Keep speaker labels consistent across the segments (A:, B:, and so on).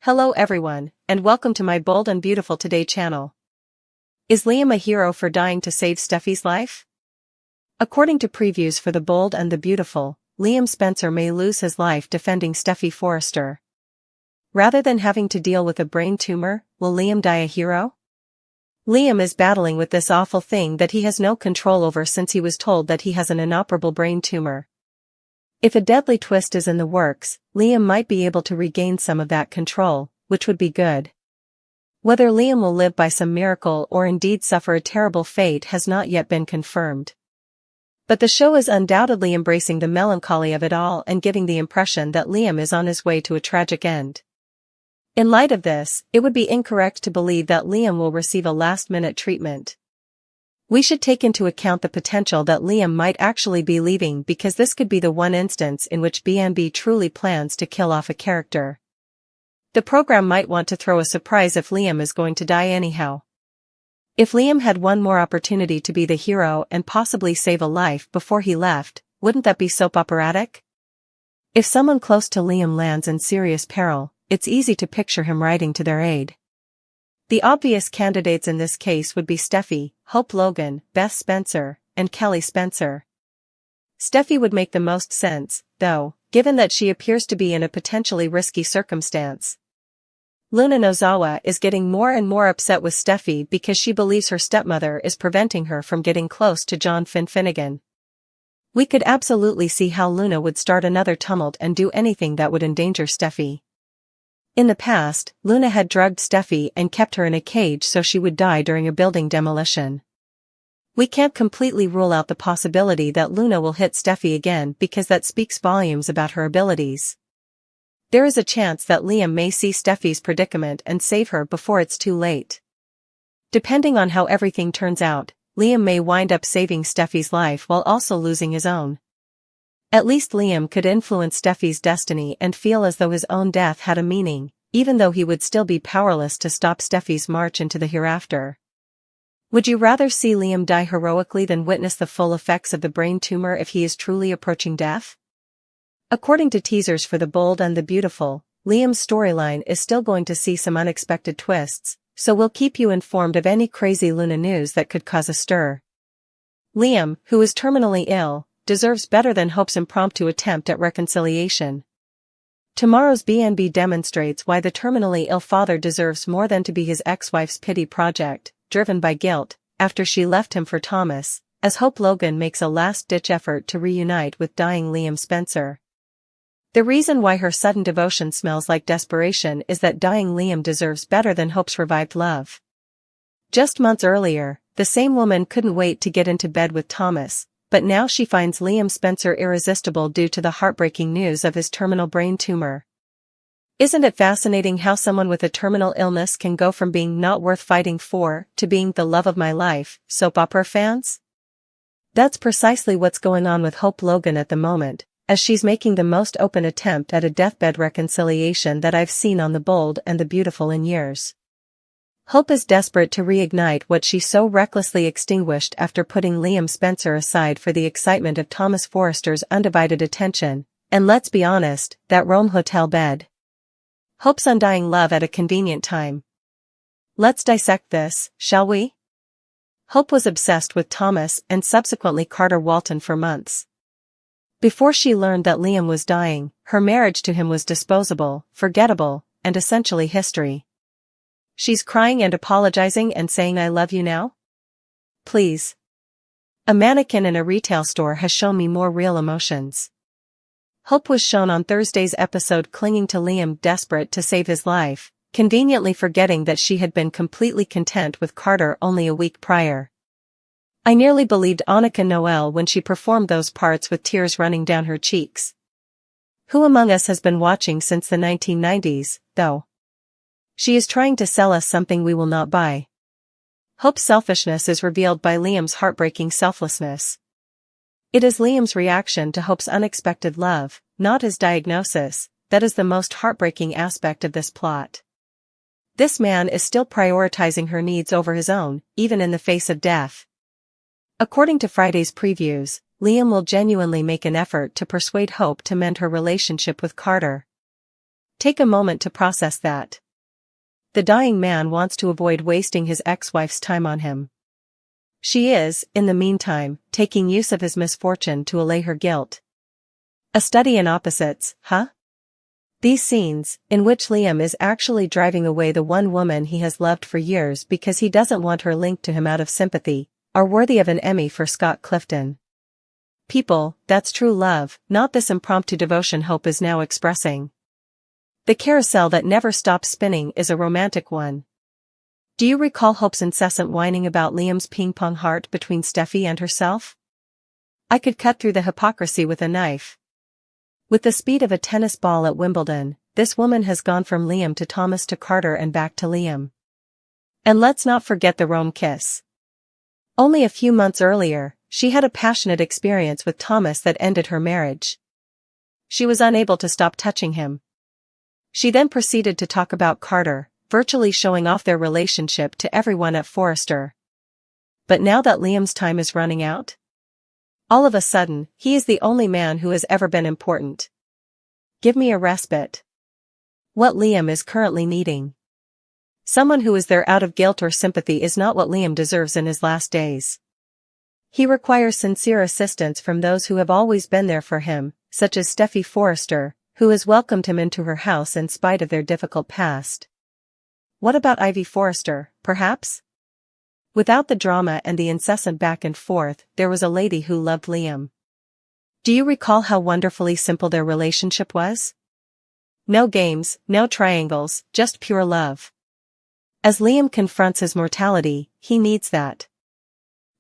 A: Hello everyone, and welcome to my Bold and Beautiful Today channel. Is Liam a hero for dying to save Steffy's life? According to previews for The Bold and the Beautiful, Liam Spencer may lose his life defending Steffy Forrester. Rather than having to deal with a brain tumor, will Liam die a hero? Liam is battling with this awful thing that he has no control over since he was told that he has an inoperable brain tumor. If a deadly twist is in the works, Liam might be able to regain some of that control, which would be good. Whether Liam will live by some miracle or indeed suffer a terrible fate has not yet been confirmed. But the show is undoubtedly embracing the melancholy of it all and giving the impression that Liam is on his way to a tragic end. In light of this, it would be incorrect to believe that Liam will receive a last-minute treatment. We should take into account the potential that Liam might actually be leaving, because this could be the one instance in which B&B truly plans to kill off a character. The program might want to throw a surprise if Liam is going to die anyhow. If Liam had one more opportunity to be the hero and possibly save a life before he left, wouldn't that be soap operatic? If someone close to Liam lands in serious peril, it's easy to picture him riding to their aid. The obvious candidates in this case would be Steffy, Hope Logan, Beth Spencer, and Kelly Spencer. Steffy would make the most sense, though, given that she appears to be in a potentially risky circumstance. Luna Nozawa is getting more and more upset with Steffy because she believes her stepmother is preventing her from getting close to John Finnegan. We could absolutely see how Luna would start another tumult and do anything that would endanger Steffy. In the past, Luna had drugged Steffy and kept her in a cage so she would die during a building demolition. We can't completely rule out the possibility that Luna will hit Steffy again, because that speaks volumes about her abilities. There is a chance that Liam may see Steffy's predicament and save her before it's too late. Depending on how everything turns out, Liam may wind up saving Steffy's life while also losing his own. At least Liam could influence Steffy's destiny and feel as though his own death had a meaning, even though he would still be powerless to stop Steffy's march into the hereafter. Would you rather see Liam die heroically than witness the full effects of the brain tumor if he is truly approaching death? According to teasers for The Bold and the Beautiful, Liam's storyline is still going to see some unexpected twists, so we'll keep you informed of any crazy Luna news that could cause a stir. Liam, who is terminally ill, deserves better than Hope's impromptu attempt at reconciliation. Tomorrow's B&B demonstrates why the terminally ill father deserves more than to be his ex-wife's pity project, driven by guilt, after she left him for Thomas, as Hope Logan makes a last-ditch effort to reunite with dying Liam Spencer. The reason why her sudden devotion smells like desperation is that dying Liam deserves better than Hope's revived love. Just months earlier, the same woman couldn't wait to get into bed with Thomas, but now she finds Liam Spencer irresistible due to the heartbreaking news of his terminal brain tumor. Isn't it fascinating how someone with a terminal illness can go from being not worth fighting for to being the love of my life, soap opera fans? That's precisely what's going on with Hope Logan at the moment, as she's making the most open attempt at a deathbed reconciliation that I've seen on The Bold and the Beautiful in years. Hope is desperate to reignite what she so recklessly extinguished after putting Liam Spencer aside for the excitement of Thomas Forrester's undivided attention, and let's be honest, that Rome hotel bed. Hope's undying love at a convenient time. Let's dissect this, shall we? Hope was obsessed with Thomas and subsequently Carter Walton for months. Before she learned that Liam was dying, her marriage to him was disposable, forgettable, and essentially history. She's crying and apologizing and saying I love you now? Please. A mannequin in a retail store has shown me more real emotions. Hope was shown on Thursday's episode clinging to Liam, desperate to save his life, conveniently forgetting that she had been completely content with Carter only a week prior. I nearly believed Annika Noel when she performed those parts with tears running down her cheeks. Who among us has been watching since the 1990s, though? She is trying to sell us something we will not buy. Hope's selfishness is revealed by Liam's heartbreaking selflessness. It is Liam's reaction to Hope's unexpected love, not his diagnosis, that is the most heartbreaking aspect of this plot. This man is still prioritizing her needs over his own, even in the face of death. According to Friday's previews, Liam will genuinely make an effort to persuade Hope to mend her relationship with Carter. Take a moment to process that. The dying man wants to avoid wasting his ex-wife's time on him. She is, in the meantime, taking use of his misfortune to allay her guilt. A study in opposites, huh? These scenes, in which Liam is actually driving away the one woman he has loved for years because he doesn't want her linked to him out of sympathy, are worthy of an Emmy for Scott Clifton. People, that's true love, not this impromptu devotion Hope is now expressing. The carousel that never stops spinning is a romantic one. Do you recall Hope's incessant whining about Liam's ping-pong heart between Steffy and herself? I could cut through the hypocrisy with a knife. With the speed of a tennis ball at Wimbledon, this woman has gone from Liam to Thomas to Carter and back to Liam. And let's not forget the Rome kiss. Only a few months earlier, she had a passionate experience with Thomas that ended her marriage. She was unable to stop touching him. She then proceeded to talk about Carter, virtually showing off their relationship to everyone at Forrester. But now that Liam's time is running out, all of a sudden, he is the only man who has ever been important. Give me a respite. What Liam is currently needing. Someone who is there out of guilt or sympathy is not what Liam deserves in his last days. He requires sincere assistance from those who have always been there for him, such as Steffy Forrester, who has welcomed him into her house in spite of their difficult past. What about Ivy Forrester, perhaps? Without the drama and the incessant back and forth, there was a lady who loved Liam. Do you recall how wonderfully simple their relationship was? No games, no triangles, just pure love. As Liam confronts his mortality, he needs that.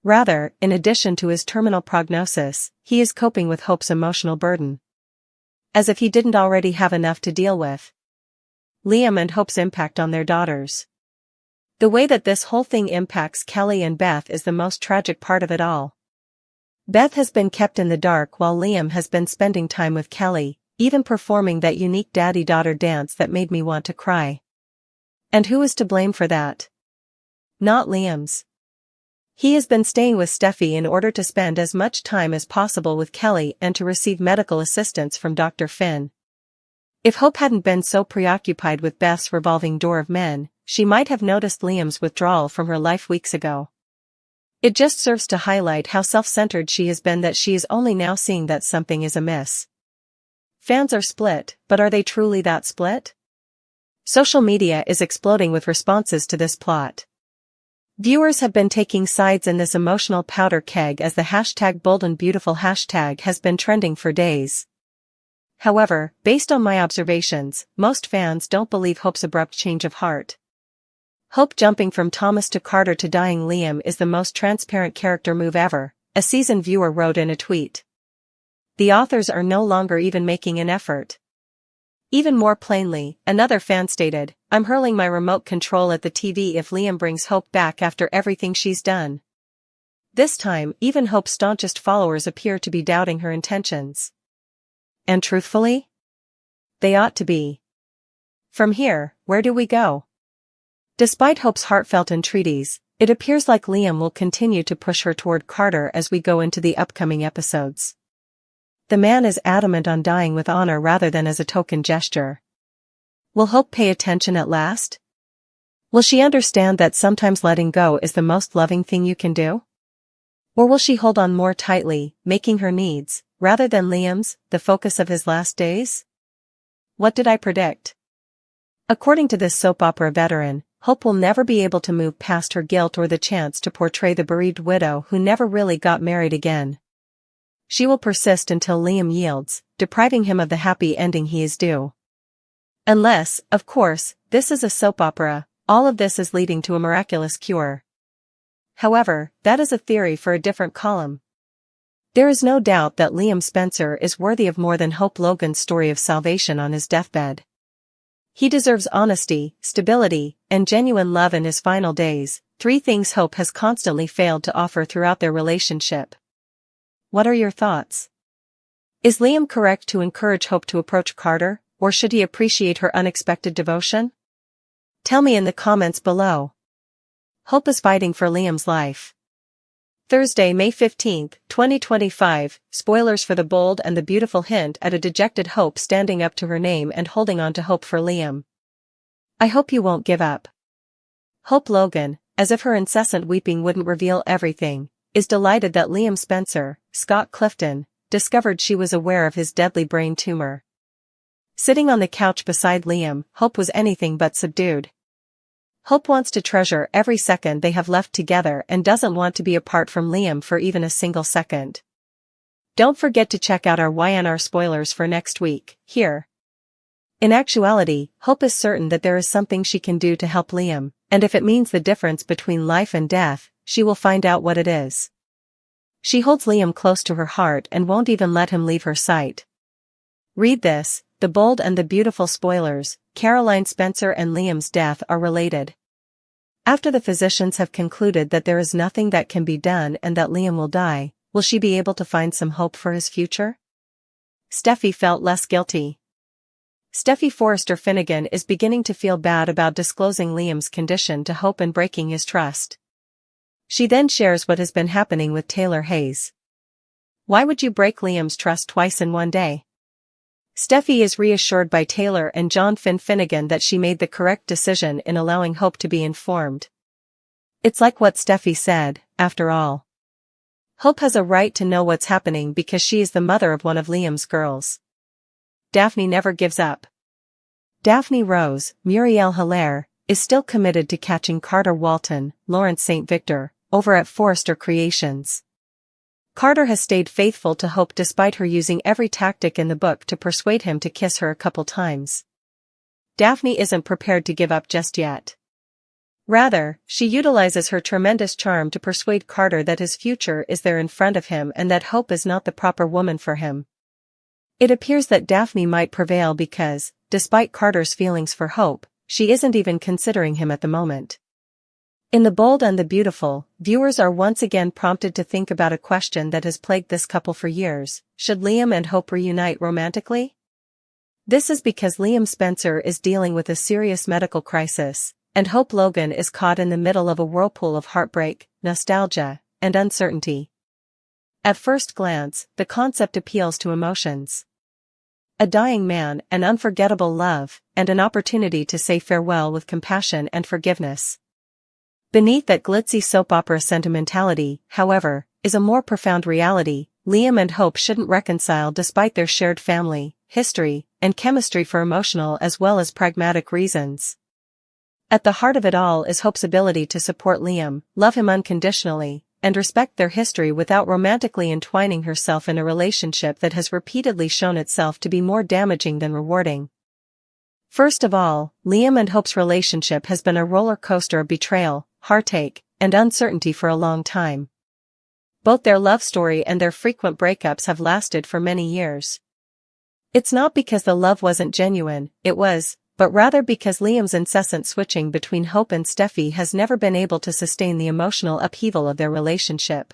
A: Rather, in addition to his terminal prognosis, he is coping with Hope's emotional burden. As if he didn't already have enough to deal with. Liam and Hope's impact on their daughters. The way that this whole thing impacts Kelly and Beth is the most tragic part of it all. Beth has been kept in the dark while Liam has been spending time with Kelly, even performing that unique daddy-daughter dance that made me want to cry. And who is to blame for that? Not Liam's. He has been staying with Steffy in order to spend as much time as possible with Kelly and to receive medical assistance from Dr. Finn. If Hope hadn't been so preoccupied with Beth's revolving door of men, she might have noticed Liam's withdrawal from her life weeks ago. It just serves to highlight how self-centered she has been that she is only now seeing that something is amiss. Fans are split, but are they truly that split? Social media is exploding with responses to this plot. Viewers have been taking sides in this emotional powder keg as the #BoldAndBeautiful hashtag has been trending for days. However, based on my observations, most fans don't believe Hope's abrupt change of heart. Hope jumping from Thomas to Carter to dying Liam is the most transparent character move ever, a seasoned viewer wrote in a tweet. The authors are no longer even making an effort. Even more plainly, another fan stated, "I'm hurling my remote control at the TV if Liam brings Hope back after everything she's done." This time, even Hope's staunchest followers appear to be doubting her intentions. And truthfully? They ought to be. From here, where do we go? Despite Hope's heartfelt entreaties, it appears like Liam will continue to push her toward Carter as we go into the upcoming episodes. The man is adamant on dying with honor rather than as a token gesture. Will Hope pay attention at last? Will she understand that sometimes letting go is the most loving thing you can do? Or will she hold on more tightly, making her needs, rather than Liam's, the focus of his last days? What did I predict? According to this soap opera veteran, Hope will never be able to move past her guilt or the chance to portray the bereaved widow who never really got married again. She will persist until Liam yields, depriving him of the happy ending he is due. Unless, of course, this is a soap opera, all of this is leading to a miraculous cure. However, that is a theory for a different column. There is no doubt that Liam Spencer is worthy of more than Hope Logan's story of salvation on his deathbed. He deserves honesty, stability, and genuine love in his final days, three things Hope has constantly failed to offer throughout their relationship. What are your thoughts? Is Liam correct to encourage Hope to approach Carter, or should he appreciate her unexpected devotion? Tell me in the comments below. Hope is fighting for Liam's life. Thursday, May 15, 2025, spoilers for The Bold and the Beautiful hint at a dejected Hope standing up to her name and holding on to hope for Liam. I hope you won't give up. Hope Logan, as if her incessant weeping wouldn't reveal everything, is delighted that Liam Spencer, Scott Clifton, discovered she was aware of his deadly brain tumor. Sitting on the couch beside Liam, Hope was anything but subdued. Hope wants to treasure every second they have left together and doesn't want to be apart from Liam for even a single second. Don't forget to check out our YNR spoilers for next week, here. In actuality, Hope is certain that there is something she can do to help Liam, and if it means the difference between life and death, she will find out what it is. She holds Liam close to her heart and won't even let him leave her sight. Read this, The Bold and the Beautiful spoilers, Caroline Spencer and Liam's death are related. After the physicians have concluded that there is nothing that can be done and that Liam will die, will she be able to find some hope for his future? Steffy felt less guilty. Steffy Forrester Finnegan is beginning to feel bad about disclosing Liam's condition to Hope and breaking his trust. She then shares what has been happening with Taylor Hayes. Why would you break Liam's trust twice in one day? Steffy is reassured by Taylor and John Finnegan that she made the correct decision in allowing Hope to be informed. It's like what Steffy said, after all. Hope has a right to know what's happening because she is the mother of one of Liam's girls. Daphne never gives up. Daphne Rose, Muriel Hilaire, is still committed to catching Carter Walton, Lawrence St. Victor, over at Forrester Creations. Carter has stayed faithful to Hope despite her using every tactic in the book to persuade him to kiss her a couple times. Daphne isn't prepared to give up just yet. Rather, she utilizes her tremendous charm to persuade Carter that his future is there in front of him and that Hope is not the proper woman for him. It appears that Daphne might prevail because, despite Carter's feelings for Hope, she isn't even considering him at the moment. In The Bold and the Beautiful, viewers are once again prompted to think about a question that has plagued this couple for years: should Liam and Hope reunite romantically? This is because Liam Spencer is dealing with a serious medical crisis, and Hope Logan is caught in the middle of a whirlpool of heartbreak, nostalgia, and uncertainty. At first glance, the concept appeals to emotions. A dying man, an unforgettable love, and an opportunity to say farewell with compassion and forgiveness. Beneath that glitzy soap opera sentimentality, however, is a more profound reality. Liam and Hope shouldn't reconcile despite their shared family, history, and chemistry for emotional as well as pragmatic reasons. At the heart of it all is Hope's ability to support Liam, love him unconditionally, and respect their history without romantically entwining herself in a relationship that has repeatedly shown itself to be more damaging than rewarding. First of all, Liam and Hope's relationship has been a roller coaster of betrayal, heartache, and uncertainty for a long time. Both their love story and their frequent breakups have lasted for many years. It's not because the love wasn't genuine, but rather because Liam's incessant switching between Hope and Steffy has never been able to sustain the emotional upheaval of their relationship.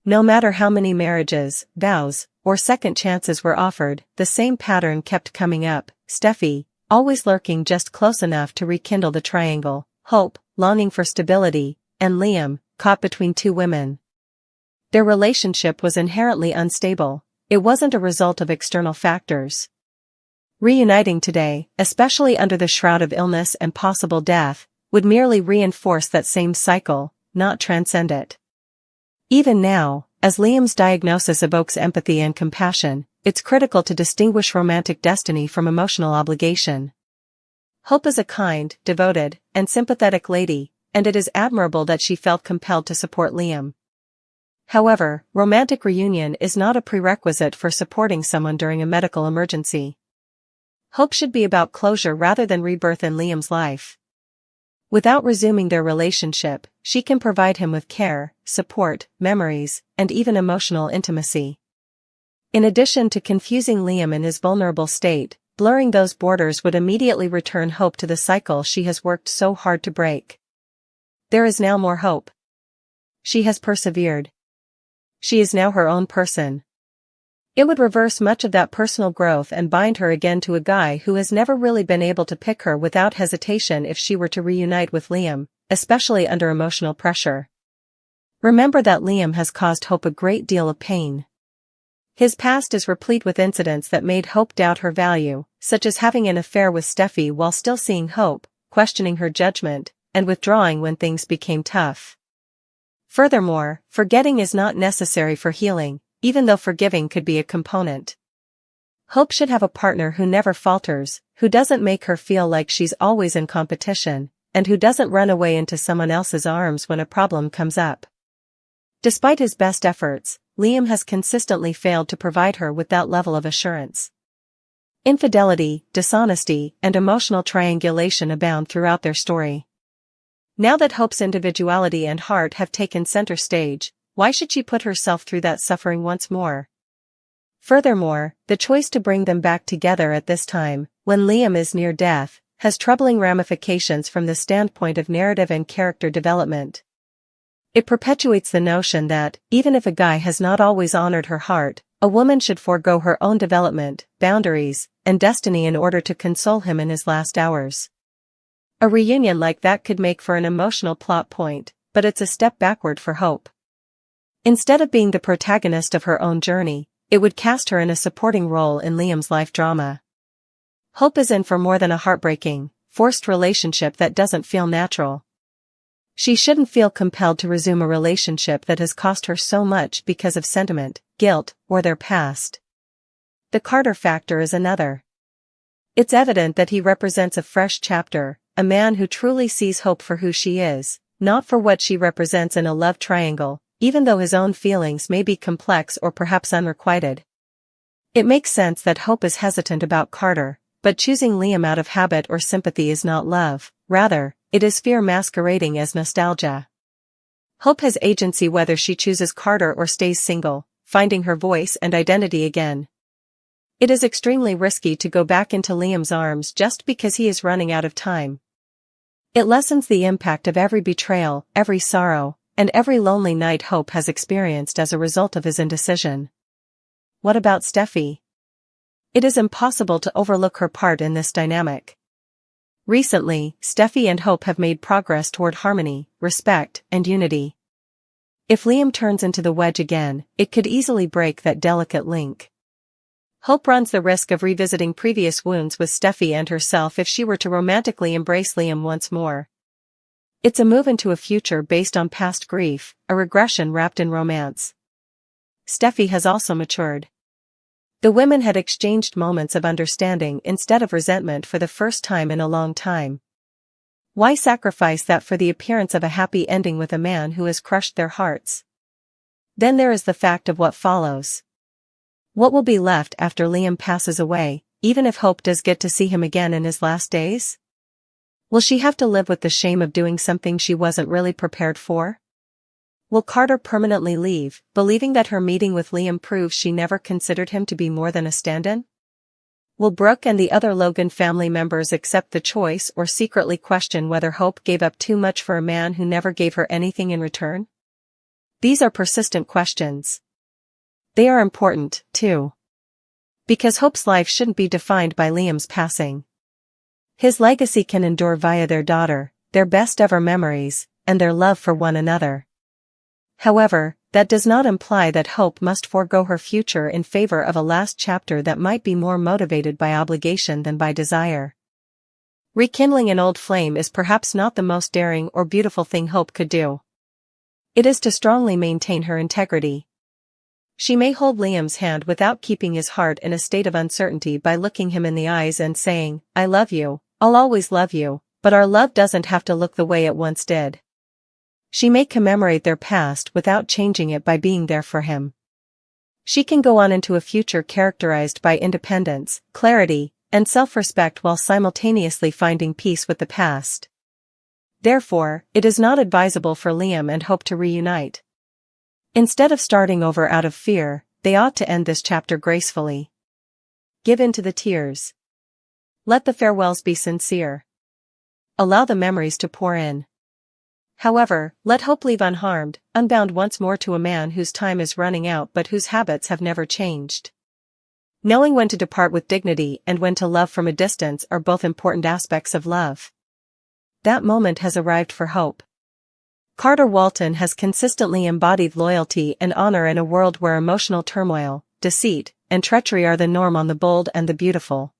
A: No matter how many marriages, vows, or second chances were offered, the same pattern kept coming up: Steffy, always lurking just close enough to rekindle the triangle, Hope, longing for stability, and Liam, caught between two women. Their relationship was inherently unstable. It wasn't a result of external factors. Reuniting today, especially under the shroud of illness and possible death, would merely reinforce that same cycle, not transcend it. Even now, as Liam's diagnosis evokes empathy and compassion, it's critical to distinguish romantic destiny from emotional obligation. Hope is a kind, devoted, and sympathetic lady, and it is admirable that she felt compelled to support Liam. However, romantic reunion is not a prerequisite for supporting someone during a medical emergency. Hope should be about closure rather than rebirth in Liam's life. Without resuming their relationship, she can provide him with care, support, memories, and even emotional intimacy. In addition to confusing Liam in his vulnerable state, blurring those borders would immediately return Hope to the cycle she has worked so hard to break. There is now more hope. She has persevered. She is now her own person. It would reverse much of that personal growth and bind her again to a guy who has never really been able to pick her without hesitation if she were to reunite with Liam, especially under emotional pressure. Remember that Liam has caused Hope a great deal of pain. His past is replete with incidents that made Hope doubt her value, such as having an affair with Steffy while still seeing Hope, questioning her judgment, and withdrawing when things became tough. Furthermore, forgetting is not necessary for healing, even though forgiving could be a component. Hope should have a partner who never falters, who doesn't make her feel like she's always in competition, and who doesn't run away into someone else's arms when a problem comes up. Despite his best efforts, Liam has consistently failed to provide her with that level of assurance. Infidelity, dishonesty, and emotional triangulation abound throughout their story. Now that Hope's individuality and heart have taken center stage, why should she put herself through that suffering once more? Furthermore, the choice to bring them back together at this time, when Liam is near death, has troubling ramifications from the standpoint of narrative and character development. It perpetuates the notion that, even if a guy has not always honored her heart, a woman should forego her own development, boundaries, and destiny in order to console him in his last hours. A reunion like that could make for an emotional plot point, but it's a step backward for Hope. Instead of being the protagonist of her own journey, it would cast her in a supporting role in Liam's life drama. Hope is in for more than a heartbreaking, forced relationship that doesn't feel natural. She shouldn't feel compelled to resume a relationship that has cost her so much because of sentiment, guilt, or their past. The Carter factor is another. It's evident that he represents a fresh chapter, a man who truly sees Hope for who she is, not for what she represents in a love triangle, even though his own feelings may be complex or perhaps unrequited. It makes sense that Hope is hesitant about Carter, but choosing Liam out of habit or sympathy is not love, rather, it is fear masquerading as nostalgia. Hope has agency whether she chooses Carter or stays single, finding her voice and identity again. It is extremely risky to go back into Liam's arms just because he is running out of time. It lessens the impact of every betrayal, every sorrow, and every lonely night Hope has experienced as a result of his indecision. What about Steffy? It is impossible to overlook her part in this dynamic. Recently, Steffy and Hope have made progress toward harmony, respect, and unity. If Liam turns into the wedge again, it could easily break that delicate link. Hope runs the risk of revisiting previous wounds with Steffy and herself if she were to romantically embrace Liam once more. It's a move into a future based on past grief, a regression wrapped in romance. Steffy has also matured. The women had exchanged moments of understanding instead of resentment for the first time in a long time. Why sacrifice that for the appearance of a happy ending with a man who has crushed their hearts? Then there is the fact of what follows. What will be left after Liam passes away, even if Hope does get to see him again in his last days? Will she have to live with the shame of doing something she wasn't really prepared for? Will Carter permanently leave, believing that her meeting with Liam proves she never considered him to be more than a stand-in? Will Brooke and the other Logan family members accept the choice or secretly question whether Hope gave up too much for a man who never gave her anything in return? These are persistent questions. They are important, too. Because Hope's life shouldn't be defined by Liam's passing. His legacy can endure via their daughter, their best ever memories, and their love for one another. However, that does not imply that Hope must forego her future in favor of a last chapter that might be more motivated by obligation than by desire. Rekindling an old flame is perhaps not the most daring or beautiful thing Hope could do. It is to strongly maintain her integrity. She may hold Liam's hand without keeping his heart in a state of uncertainty by looking him in the eyes and saying, "I love you, I'll always love you," but our love doesn't have to look the way it once did. She may commemorate their past without changing it by being there for him. She can go on into a future characterized by independence, clarity, and self-respect while simultaneously finding peace with the past. Therefore, it is not advisable for Liam and Hope to reunite. Instead of starting over out of fear, they ought to end this chapter gracefully. Give in to the tears. Let the farewells be sincere. Allow the memories to pour in. However, let Hope leave unharmed, unbound once more to a man whose time is running out but whose habits have never changed. Knowing when to depart with dignity and when to love from a distance are both important aspects of love. That moment has arrived for Hope. Carter Walton has consistently embodied loyalty and honor in a world where emotional turmoil, deceit, and treachery are the norm on The Bold and the Beautiful.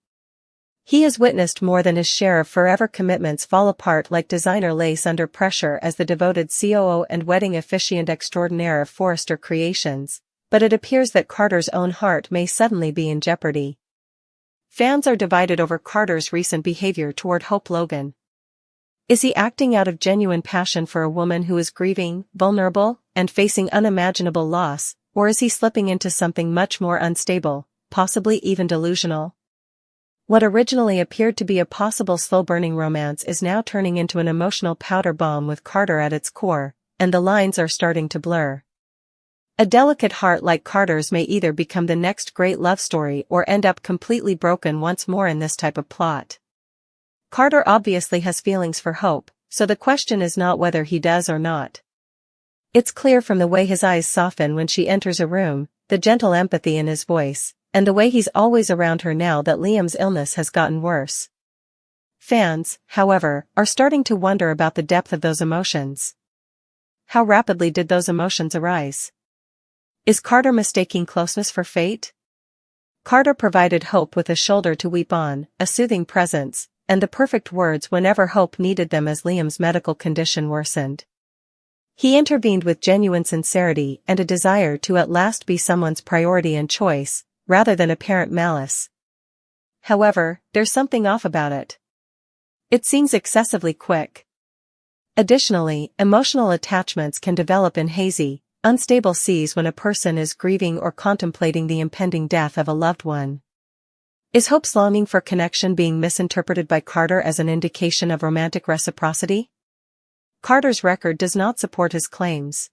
A: He has witnessed more than his share of forever commitments fall apart like designer lace under pressure as the devoted COO and wedding officiant extraordinaire of Forrester Creations, but it appears that Carter's own heart may suddenly be in jeopardy. Fans are divided over Carter's recent behavior toward Hope Logan. Is he acting out of genuine passion for a woman who is grieving, vulnerable, and facing unimaginable loss, or is he slipping into something much more unstable, possibly even delusional? What originally appeared to be a possible slow-burning romance is now turning into an emotional powder bomb with Carter at its core, and the lines are starting to blur. A delicate heart like Carter's may either become the next great love story or end up completely broken once more in this type of plot. Carter obviously has feelings for Hope, so the question is not whether he does or not. It's clear from the way his eyes soften when she enters a room, the gentle empathy in his voice, and the way he's always around her now that Liam's illness has gotten worse. Fans, however, are starting to wonder about the depth of those emotions. How rapidly did those emotions arise? Is Carter mistaking closeness for fate? Carter provided Hope with a shoulder to weep on, a soothing presence, and the perfect words whenever Hope needed them as Liam's medical condition worsened. He intervened with genuine sincerity and a desire to at last be someone's priority and choice, rather than apparent malice. However, there's something off about it. It seems excessively quick. Additionally, emotional attachments can develop in hazy, unstable seas when a person is grieving or contemplating the impending death of a loved one. Is Hope's longing for connection being misinterpreted by Carter as an indication of romantic reciprocity? Carter's record does not support his claims.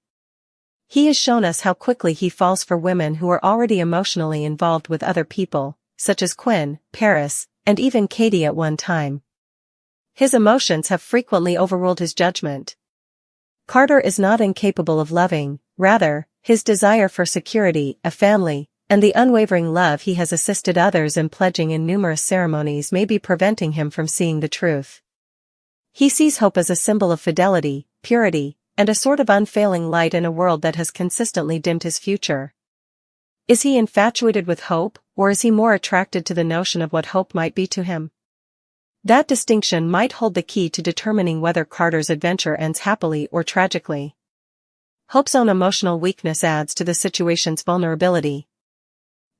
A: He has shown us how quickly he falls for women who are already emotionally involved with other people, such as Quinn, Paris, and even Katie at one time. His emotions have frequently overruled his judgment. Carter is not incapable of loving, rather, his desire for security, a family, and the unwavering love he has assisted others in pledging in numerous ceremonies may be preventing him from seeing the truth. He sees Hope as a symbol of fidelity, purity, and a sort of unfailing light in a world that has consistently dimmed his future. Is he infatuated with Hope, or is he more attracted to the notion of what Hope might be to him? That distinction might hold the key to determining whether Carter's adventure ends happily or tragically. Hope's own emotional weakness adds to the situation's vulnerability.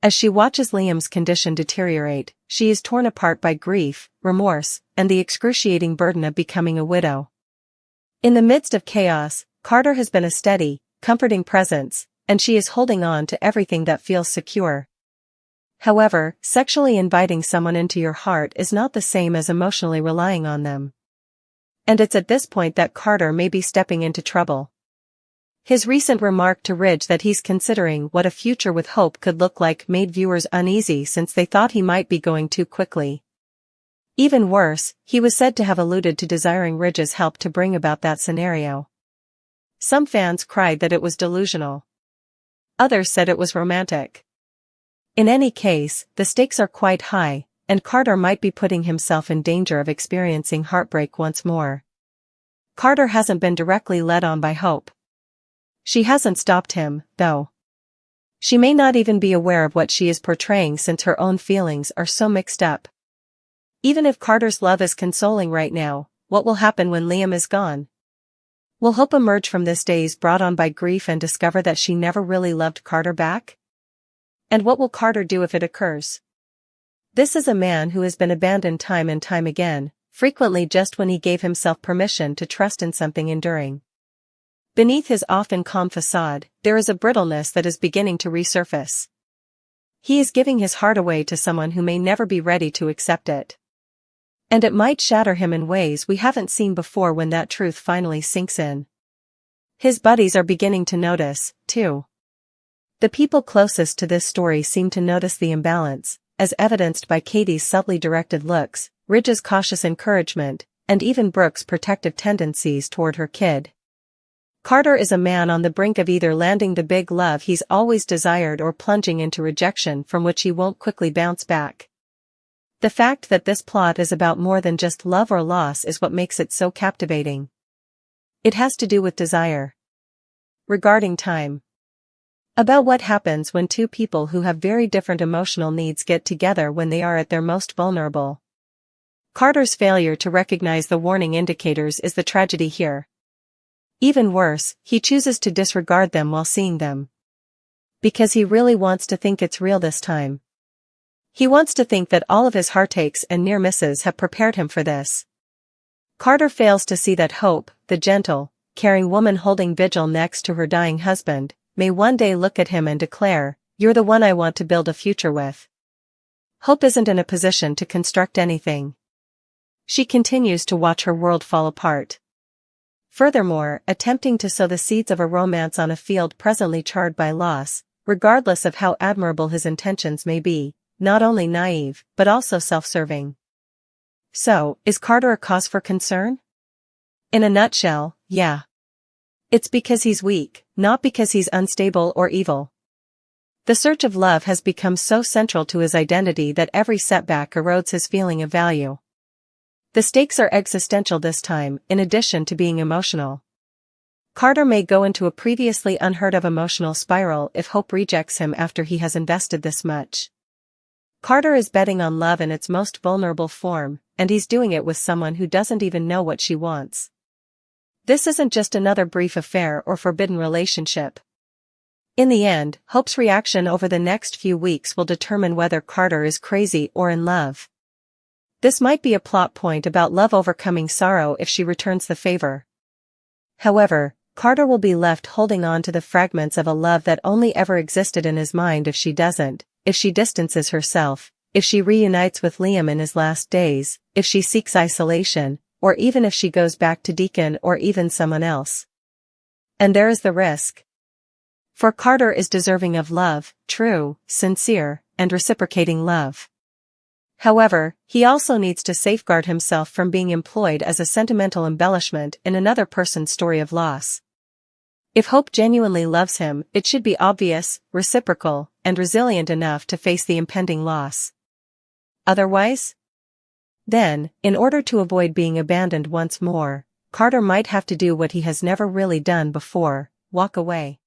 A: As she watches Liam's condition deteriorate, she is torn apart by grief, remorse, and the excruciating burden of becoming a widow. In the midst of chaos, Carter has been a steady, comforting presence, and she is holding on to everything that feels secure. However, sexually inviting someone into your heart is not the same as emotionally relying on them. And it's at this point that Carter may be stepping into trouble. His recent remark to Ridge that he's considering what a future with Hope could look like made viewers uneasy since they thought he might be going too quickly. Even worse, he was said to have alluded to desiring Ridge's help to bring about that scenario. Some fans cried that it was delusional. Others said it was romantic. In any case, the stakes are quite high, and Carter might be putting himself in danger of experiencing heartbreak once more. Carter hasn't been directly led on by Hope. She hasn't stopped him, though. She may not even be aware of what she is portraying since her own feelings are so mixed up. Even if Carter's love is consoling right now, what will happen when Liam is gone? Will Hope emerge from this daze brought on by grief and discover that she never really loved Carter back? And what will Carter do if it occurs? This is a man who has been abandoned time and time again, frequently just when he gave himself permission to trust in something enduring. Beneath his often calm facade, there is a brittleness that is beginning to resurface. He is giving his heart away to someone who may never be ready to accept it. And it might shatter him in ways we haven't seen before when that truth finally sinks in. His buddies are beginning to notice, too. The people closest to this story seem to notice the imbalance, as evidenced by Katie's subtly directed looks, Ridge's cautious encouragement, and even Brooke's protective tendencies toward her kid. Carter is a man on the brink of either landing the big love he's always desired or plunging into rejection from which he won't quickly bounce back. The fact that this plot is about more than just love or loss is what makes it so captivating. It has to do with desire. Regarding time. About what happens when two people who have very different emotional needs get together when they are at their most vulnerable. Carter's failure to recognize the warning indicators is the tragedy here. Even worse, he chooses to disregard them while seeing them. Because he really wants to think it's real this time. He wants to think that all of his heartaches and near misses have prepared him for this. Carter fails to see that Hope, the gentle, caring woman holding vigil next to her dying husband, may one day look at him and declare, "You're the one I want to build a future with." Hope isn't in a position to construct anything. She continues to watch her world fall apart. Furthermore, attempting to sow the seeds of a romance on a field presently charred by loss, regardless of how admirable his intentions may be, not only naive, but also self-serving. So, is Carter a cause for concern? In a nutshell, yeah. It's because he's weak, not because he's unstable or evil. The search of love has become so central to his identity that every setback erodes his feeling of value. The stakes are existential this time, in addition to being emotional. Carter may go into a previously unheard-of emotional spiral if Hope rejects him after he has invested this much. Carter is betting on love in its most vulnerable form, and he's doing it with someone who doesn't even know what she wants. This isn't just another brief affair or forbidden relationship. In the end, Hope's reaction over the next few weeks will determine whether Carter is crazy or in love. This might be a plot point about love overcoming sorrow if she returns the favor. However, Carter will be left holding on to the fragments of a love that only ever existed in his mind if she doesn't, if she distances herself, if she reunites with Liam in his last days, if she seeks isolation, or even if she goes back to Deacon or even someone else. And there is the risk. For Carter is deserving of love, true, sincere, and reciprocating love. However, he also needs to safeguard himself from being employed as a sentimental embellishment in another person's story of loss. If Hope genuinely loves him, it should be obvious, reciprocal, and resilient enough to face the impending loss. Otherwise? Then, in order to avoid being abandoned once more, Carter might have to do what he has never really done before, walk away.